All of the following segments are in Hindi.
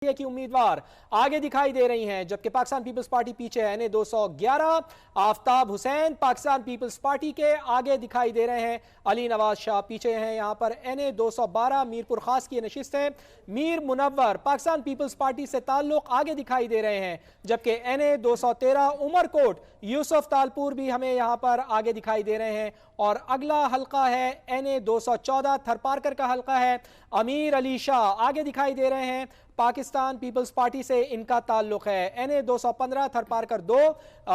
की उम्मीदवार आगे दिखाई दे रही हैं, जबकि पाकिस्तान पीपल्स पार्टी पीछे है। NA 211 Aftab Hussain Pakistan Peoples Party के आगे दिखाई दे रहे हैं। अली नवाज शाह पीछे हैं। यहां पर NA 212 मीरपुर खास की नशिस्त है। मीर मुनव्वर पाकिस्तान पीपल्स पार्टी से ताल्लुक आगे दिखाई दे रहे हैं, जबकि NA 213 उमरकोट यूसुफ तालपुर भी हमें यहां पर आगे दिखाई दे रहे हैं। और अगला हल्का है NA 214 थरपारकर का हल्का है। अमीर अली शाह आगे दिखाई दे रहे हैं, पाकिस्तान पीपल्स पार्टी से इनका ताल्लुक है। NA 215 थरपारकर 2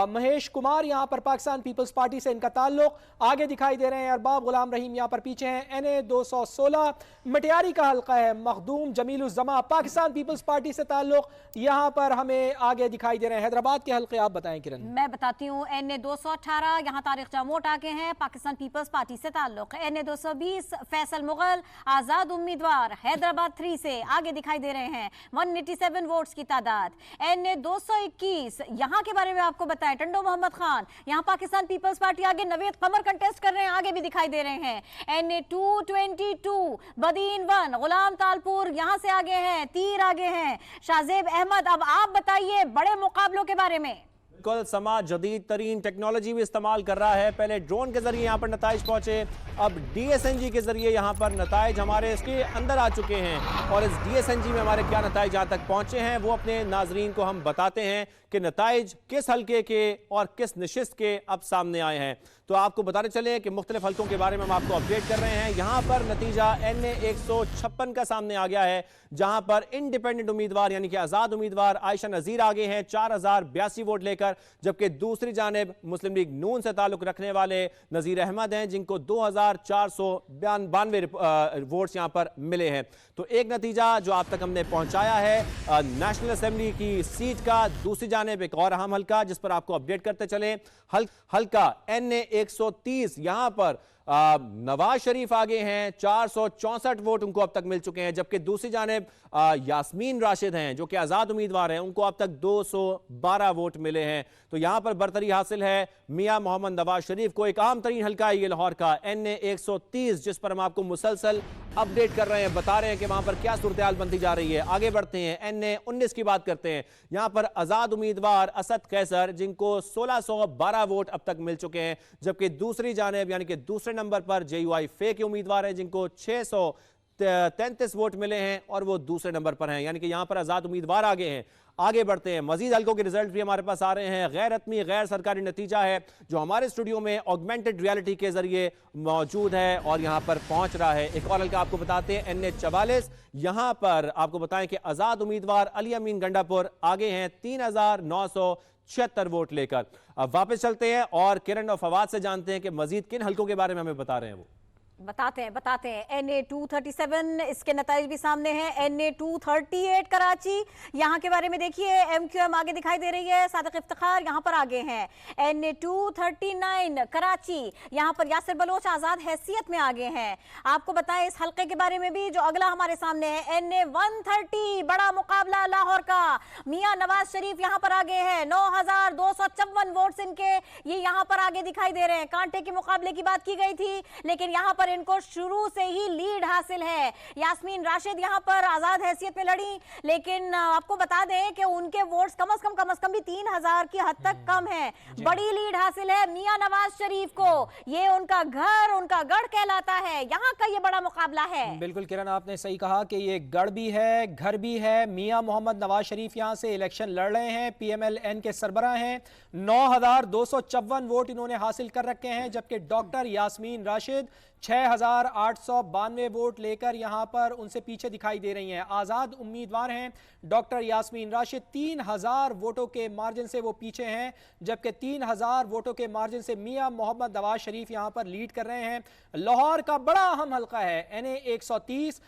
महेश कुमार यहां पर पाकिस्तान पीपल्स पार्टी से इनका ताल्लुक आगे दिखाई दे रहे हैं। अरबाब गुलाम रहीम यहां पर पीछे हैं। NA 216 मटियारी का हल्का है। मखदूम जमीलुज़्ज़मा पाकिस्तान पीपल्स पार्टी से ताल्लुक यहां पर हमें आगे दिखाई दे रहे हैं। हैदराबाद के हल्के आप बताएं किरण। मैं बताती हूँ। NA 218 यहाँ तारिक जामोट आगे हैं, पाकिस्तान पीपल्स पार्टी से ताल्लुक। NA 220 फैसल मुगल आजाद उम्मीदवार हैदराबाद 3 से आगे दिखाई दे रहे हैं। 187 वोट्स की तादाद। NA 221 यहाँ के बारे में आपको बताएं, टंडो मोहम्मद खान यहाँ पाकिस्तान पीपल्स पार्टी आगे। नवेद कमर कंटेस्ट कर रहे हैं, आगे भी दिखाई दे रहे हैं। NA 222 बदीन 1 गुलाम तालपुर यहाँ से आगे हैं, तीर आगे हैं। शाहजेब अहमद, अब आप बताइए बड़े मुकाबलों के बारे में। कल समाज जदीद तरीन टेक्नोलॉजी भी इस्तेमाल कर रहा है। पहले ड्रोन के जरिए यहाँ पर नताइज पहुंचे, अब DSNG के जरिए यहाँ पर नताइज हमारे इसके अंदर आ चुके हैं। और इस DSNG में हमारे क्या नताइज यहाँ तक पहुंचे हैं वो अपने नाजरीन को हम बताते हैं कि नताइज किस हल्के के और किस नशिस्त के अब सामने आए हैं। तो आपको बताते चले कि मुख्तलिफ हल्कों के बारे में हम आपको अपडेट कर रहे हैं। यहाँ पर नतीजा NA 156 का सामने आ गया है, जहाँ पर इंडिपेंडेंट उम्मीदवार यानी कि आज़ाद उम्मीदवार आयशा नज़ीर आगे हैं 4082 वोट लेकर, जबकि दूसरी जानिब मुस्लिम लीग नून से ताल्लुक रखने वाले नज़ीर अहमद हैं जिनको 2492 वोट्स यहाँ पर मिले हैं। तो एक नतीजा जो आप तक हमने पहुंचाया है नेशनल असेंबली की सीट का। दूसरी जानिब एक और अहम हल्का जिस पर आपको अपडेट करते चले, हल्का NA 130 यहां पर नवाज शरीफ आगे हैं, 464 वोट उनको अब तक मिल चुके हैं, जबकि दूसरी जानिब यास्मीन राशिद हैं जो कि आज़ाद उम्मीदवार हैं, उनको अब तक 212 वोट मिले हैं। तो यहां पर बरतरी हासिल है मियां मोहम्मद नवाज शरीफ को। एक अहम तरीन हल्का है ये लाहौर का NA 130 जिस पर हम आपको मुसलसल अपडेट कर रहे हैं, बता रहे हैं कि वहां पर क्या सूरत बनती जा रही है। आगे बढ़ते हैं, NA 19 की बात करते हैं। यहां पर आज़ाद उम्मीदवार असद कैसर जिनको 1612 वोट अब तक मिल चुके हैं, जबकि दूसरी जानिब यानी कि दूसरे नंबर पर JUI फे के उम्मीदवार हैं जिनको 633 वोट मिले हैं और वो दूसरे नंबर पर हैं, यानी कि यहां पर आज़ाद उम्मीदवार आगे हैं। आगे बढ़ते हैं, मजीद हल्कों के रिजल्ट भी हमारे पास आ रहे हैं। गैर हतमी गैर सरकारी नतीजा है जो हमारे स्टूडियो में ऑगमेंटेड रियलिटी के जरिए मौजूद है और यहां पर पहुंच रहा है। एक और हल्का आपको बताते हैं NA 44, यहां पर आपको बताएं कि आज़ाद उम्मीदवार अली अमीन गंडापुर आगे हैं 3976 वोट लेकर। अब वापस चलते हैं और किरण और फवाद से जानते हैं कि मजीद किन हल्कों के बारे में हमें बता रहे हैं। वो बताते हैं। NA 237 इसके नताइज भी सामने हैं। NA 238 कराची यहाँ के बारे में देखिए, MQM आगे दिखाई दे रही है, सादिक इफ्तिखार यहाँ पर आगे हैं। NA 239 कराची यहाँ पर यासिर बलोच आजाद हैसियत में आगे हैं। आपको बताएं इस हल्के के बारे में भी जो अगला हमारे सामने है NA 130 बड़ा मुकाबला लाहौर का। मियां नवाज शरीफ यहाँ पर आगे है, 9254 वोट्स इनके ये यहाँ पर आगे दिखाई दे रहे हैं। कांटे के मुकाबले की बात की गई थी लेकिन यहाँ पर इनको शुरू से ही लीड हासिल है। यास्मीन राशिद यहां पर आजाद हैसियत में लड़ी, लेकिन आपको बता दें कि उनके वोट्स कम से कम भी 3000 की हद तक कम है। बड़ी लीड हासिल है मियां नवाज शरीफ को। ये उनका घर, उनका गढ़ कहलाता है। यहां का ये बड़ा मुकाबला है। बिल्कुल किरण, आपने सही कहा कि ये गढ़ भी है, घर भी है। मियां मोहम्मद नवाज शरीफ यहां से इलेक्शन लड़ रहे हैं, PMLN के सरबराह हैं। 9254 वोट इन्होंने हासिल कर रखे हैं, जबकि डॉक्टर यास्मीन राशिद 6892 वोट लेकर यहां पर उनसे पीछे दिखाई दे रही हैं। आज़ाद उम्मीदवार हैं डॉक्टर यास्मीन राशिद, 3000 वोटों के मार्जिन से वो पीछे हैं, जबकि 3000 वोटों के मार्जिन से मियां मोहम्मद नवाज शरीफ यहां पर लीड कर रहे हैं। लाहौर का बड़ा अहम हल्का है NA 130।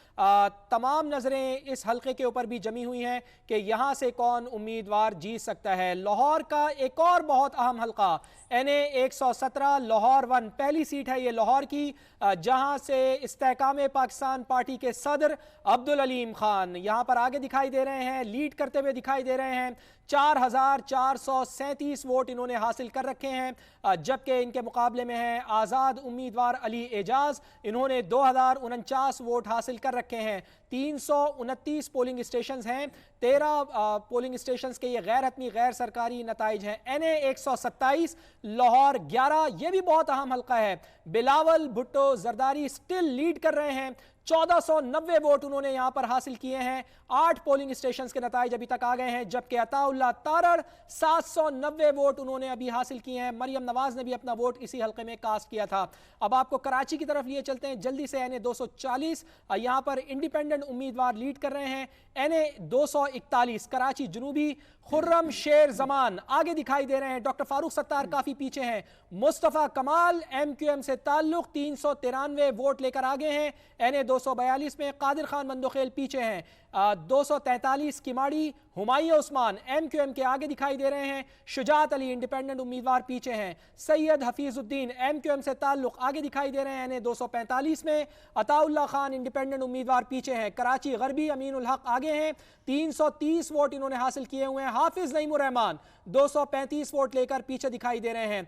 तमाम नजरें इस हल्के के ऊपर भी जमी हुई हैं कि यहां से कौन उम्मीदवार जीत सकता है। लाहौर का एक और बहुत अहम हल्का NA 117 लाहौर 1 पहली सीट है ये लाहौर की, जहां से इस्तेहकाम पाकिस्तान पार्टी के सदर अब्दुल अलीम खान यहां पर आगे दिखाई दे रहे हैं, लीड करते हुए दिखाई दे रहे हैं। 4437 वोट इन्होंने हासिल कर रखे हैं, जबकि इनके मुकाबले में हैं आज़ाद उम्मीदवार अली एजाज, इन्होंने 2049 वोट हासिल कर रखे हैं। 329 पोलिंग स्टेशन हैं, 13 पोलिंग स्टेशन के ये गैर हतमी गैर सरकारी नताइज हैं। NA 127, लाहौर 11, ये भी बहुत अहम हल्का है। बिलावल भुट्टो जरदारी स्टिल लीड कर रहे हैं, 1490 वोट उन्होंने यहां पर हासिल किए हैं। 8 पोलिंग स्टेशंस के नताइज अभी तक आ गए हैं, जबकि अताउल्लाह तारड़ 790 वोट उन्होंने अभी हासिल किए हैं। मरियम नवाज ने भी अपना वोट इसी हल्के में कास्ट किया था। अब आपको कराची की तरफ लिए चलते हैं जल्दी से। NA 240 यहां पर इंडिपेंडेंट उम्मीदवार लीड कर रहे हैं। NA 241 कराची जनूबी खुर्रम शेर जमान आगे दिखाई दे रहे हैं। डॉक्टर फारूक सत्तार काफी पीछे हैं। मुस्तफा कमाल MQM से ताल्लुक 393 वोट लेकर आगे हैं। NA 242 में कादिर खान मंदोखेल पीछे हैं। 243 किमाड़ी हुमायूं उस्मान MQM के आगे दिखाई दे रहे हैं। शुजात अली इंडिपेंडेंट उम्मीदवार पीछे हैं। सैयद हफीजुद्दीन MQM से ताल्लुक आगे दिखाई दे रहे हैं। NA 245 में अताउल्लाह खान इंडिपेंडेंट उम्मीदवार पीछे हैं। कराची गरबी अमीनुल हक आगे हैं, 330 वोट इन्होंने हासिल किए हुए हैं। हाफिज नईमुर रहमान 235 वोट लेकर पीछे दिखाई दे रहे हैं।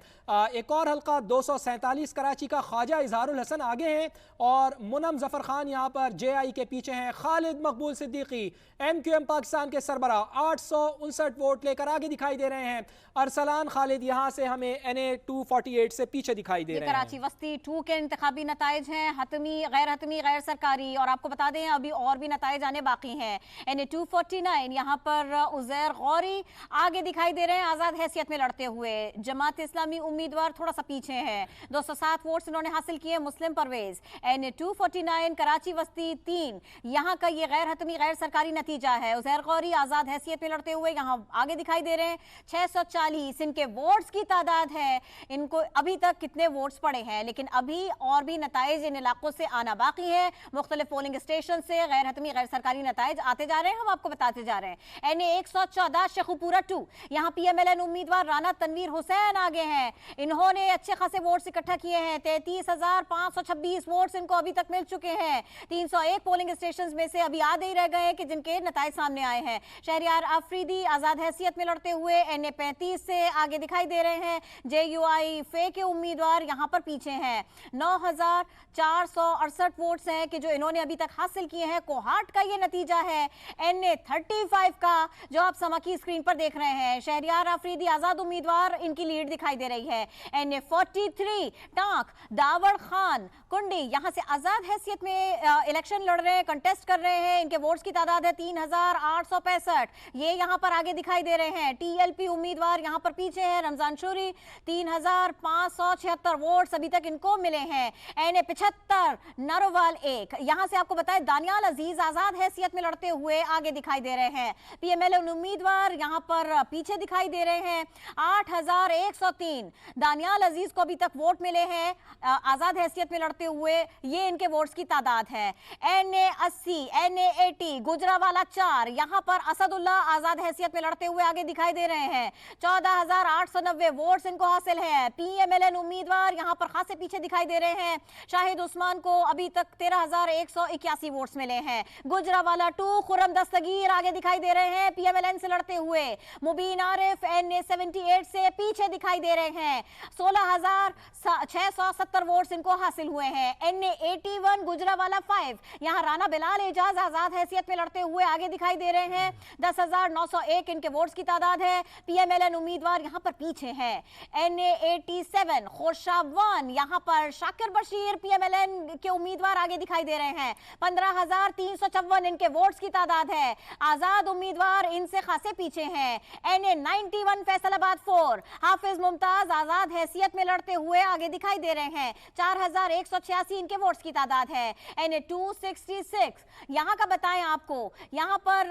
एक और हल्का 247 कराची का ख्वाजा इजहारुल हसन आगे हैं और मुनम जफर खान यहां पर JI के पीछे हैं। खालिद मकबूल सिद्दीकी MQM पाकिस्तान के सरबरा 859 वोट लेकर आगे दिखाई दे रहे हैं। अरसलान खालिद यहां से हमें NA 248 से पीछे दिखाई दे रहे हैं। कराची वस्ती 2 के इंतखाबी नताइज हैं, हतमी गैर सरकारी, और आपको बता दें अभी और भी नताइज आने बाकी हैं। NA 249 यहाँ पर उजैर गौरी आगे दिखाई दे रहे हैं आजाद हैसियत में लड़ते हुए। जमात इस्लामी उम्मीदवार थोड़ा सा पीछे हैं, 207 वोट्स इन्होंने हासिल किए। मुस्लिम परवेज NA 249 कराची वस्ती 3 यहाँ का ये गैर हतमी गैर सरकारी नतीजा है। उजैर गौरी आजाद हैसियत में लड़ते हुए यहाँ आगे दिखाई दे रहे हैं। 640 इनके वोट्स की तादाद है। इनको अभी तक कितने वोट्स पड़े हैं, लेकिन अभी और भी नताइज इन इलाकों से आना बाकी है। मुख्तलिफ पोलिंग स्टेशन से गैर हतमी गैर सरकारी नताइज आते जा रहे हैं, हम आपको बताते जा रहे हैं। NA 114 शेखुपुरा 2 यहाँ PMLN उम्मीदवार राना तनवीर हुसैन आगे हैं। इन्होंने अच्छे खासे वोट्स इकट्ठा किए हैं, 33,526 वोट्स इनको अभी तक मिल चुके हैं। 301 पोलिंग स्टेशन में से अभी आधे ही रह गए कि जिनके नताइज सामने आए हैं। शहरियार आफरीदी आजाद हैसियत में लड़ते हुए NA 35 से आगे दिखाई दे रहे हैं। JUI फे के उम्मीदवार यहाँ पर पीछे हैं। 9,468 वोट्स हैं कि जो इन्होंने अभी तक हासिल किए हैं। कोहाट का ये नतीजा है NA 35 का जो आप समा की स्क्रीन पर देख रहे हैं। शहरियार आफरीदी आजाद उम्मीदवार इनकी लीड दिखाई दे रही है। NA 43 टांक दावड़ खान कुंडी यहाँ से आजाद हैसियत में इलेक्शन लड़ रहे हैं, कंटेस्ट कर रहे हैं। इनके वोट्स की तादाद है 3,865, ये यहाँ पर आगे दिखाई दे रहे हैं। TLP उम्मीदवार यहाँ पर पीछे है। रमजान शूरी 3,576 वोट्स अभी तक इनको मिले हैं। NA 75 नरोवाल 1 यहाँ से आपको बताएं दानियाल अजीज आजाद हैसियत में लड़ते हुए आगे दिखाई दे रहे हैं। PMLN उम्मीदवार यहाँ पर पीछे दिखाई दे रहे हैं। 8,103 दानियाल अजीज को अभी तक वोट मिले हैं आजाद हैसियत में लड़ते हुए, ये इनके वोट्स की तादाद है। NA 80 NA 80 गुजरावाला 4 यहाँ पर असदुल्ला आजाद हैसियत में लड़ते हुए आगे दिखाई दे रहे हैं। 14,890 वोट्स इनको हासिल है। PMLN उम्मीदवार यहाँ पर खासे पीछे दिखाई दे रहे हैं। शाहिद उस्मान को अभी तक 13,181 वोट्स मिले हैं। गुजरावाला 2 खुर्रम दस्तगीर आगे दिखाई दे रहे हैं PMLN से लड़ते हुए। मुबीन आरिफ NA 78 से पीछे दिखाई दे रहे हैं। 16,670 वोट्स इनको हासिल हुए हैं। NA 81 गुजरावाला 5 यहाँ राना बिलाल एजाज आजाद हैसियत में लड़ते हुए आगे दिखाई दे रहे हैं। 10,901 इनके वोट्स की तादाद है। PMLN उम्मीदवार यहाँ पर पीछे है। NA 87 खोशावान यहाँ पर शाकिर बशीर PMLN के उम्मीदवार आगे दिखाई दे रहे हैं। 15,354 इनके वोट्स की तादाद है। आजाद उम्मीदवार इनसे खासे पीछे हैं। NA 91 फैसलाबाद 4 हाफिज मुमताज आजाद हैसियत में लड़ते हुए आगे दिखाई दे रहे हैं। 4,186 इनके वोट्स की तादाद है। NA 266 यहाँ का बताएं आपको, यहाँ पर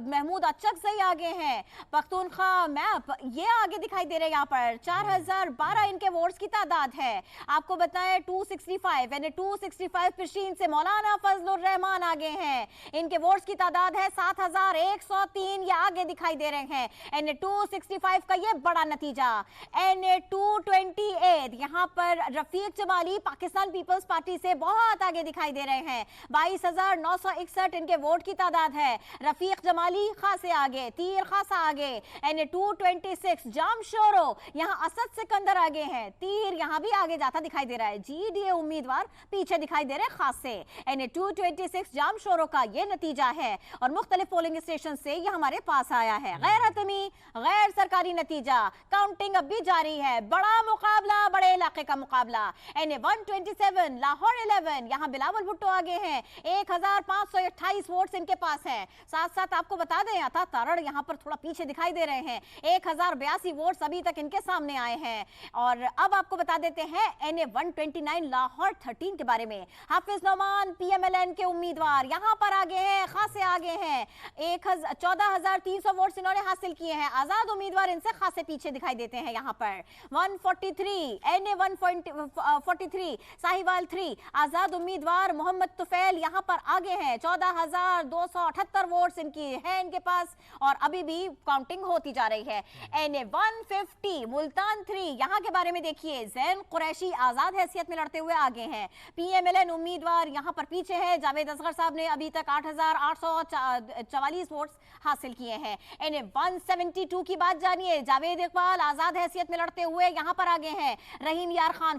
महमूद अचक से आगे हैं। पख्तूनख्वा मैप ये आगे दिखाई दे रहे हैं। यहाँ पर 4,012 इनके वोट्स की तादाद है। आपको बताएं 265 NA 265 पिशीन से मौलाना फजलुर रहमान आगे हैं। इनके वोट्स की तादाद है 7,103, ये आगे दिखाई दे रहे हैं। NA 265 का ये बड़ा नतीजा। NA 228 यहाँ पर रफीक जमाली पाकिस्तान पीपल्स पार्टी से बहुत आगे दिखाई दे रहे हैं। 22,961 इनके वोट की तादाद है। रफीक जमाली खासे आगे, तीर खासा आगे, NA 226 जामशोरो, यहाँ असद सिकंदर आगे हैं, तीर यहाँ भी आगे जाता दिखाई दे रहा है। GDA उम्मीदवार पीछे दिखाई दे रहे खासे। NA 226 जामशोरो का ये नतीजा है और मुख्तलिफ पोलिंग स्टेशन से ये हमारे पास आया है। गैर हतमी गैर सरकारी नतीजा, काउंटिंग अब भी जारी है। बड़ा मुकाबला, बड़े इलाके का मुकाबला। NA 127 लाहौर 11, यहाँ बिलावल भुट्टो आगे हैं, 1528 वोट्स इनके पास हैं। साथ साथ आपको बता दें अता तारड़ यहाँ पर थोड़ा पीछे दिखाई दे रहे हैं, 1082 वोट्स अभी तक इनके सामने आए हैं। और अब आपको बता देते हैं NA 129 लाहौर 13 के बारे में। हाफिज नौमान PMLN के उम्मीदवार यहाँ पर आगे हैं, खासे आगे हैं, 14300 वोट्स इन्होंने हासिल किए हैं। आजाद उम्मीदवार इनसे खासे पीछे दिखाई देते हैं। यहाँ पर 143 NA 143 साहिवाल 3 आजाद उम्मीदवार मोहम्मद तुफैल यहाँ पर आगे हैं, 14278 वोट्स इनके पास और अभी भी काउंटिंग होती जा रही है। NA 150 मुल्तान 3 यहाँ के बारे में देखिए, जैन कुरैशी आजाद हैसियत में लड़ते हुए आगे हैं। PMLN उम्मीदवार यहाँ पर पीछे है, जावेद असगर साहब ने अभी तक 8844 वोट्स हासिल किए हैं। NA 172 की बात जानिए, जावेद इकबाल आजाद हैसियत में लड़ते हुए यहाँ पर आगे हैं। रहीम यार खान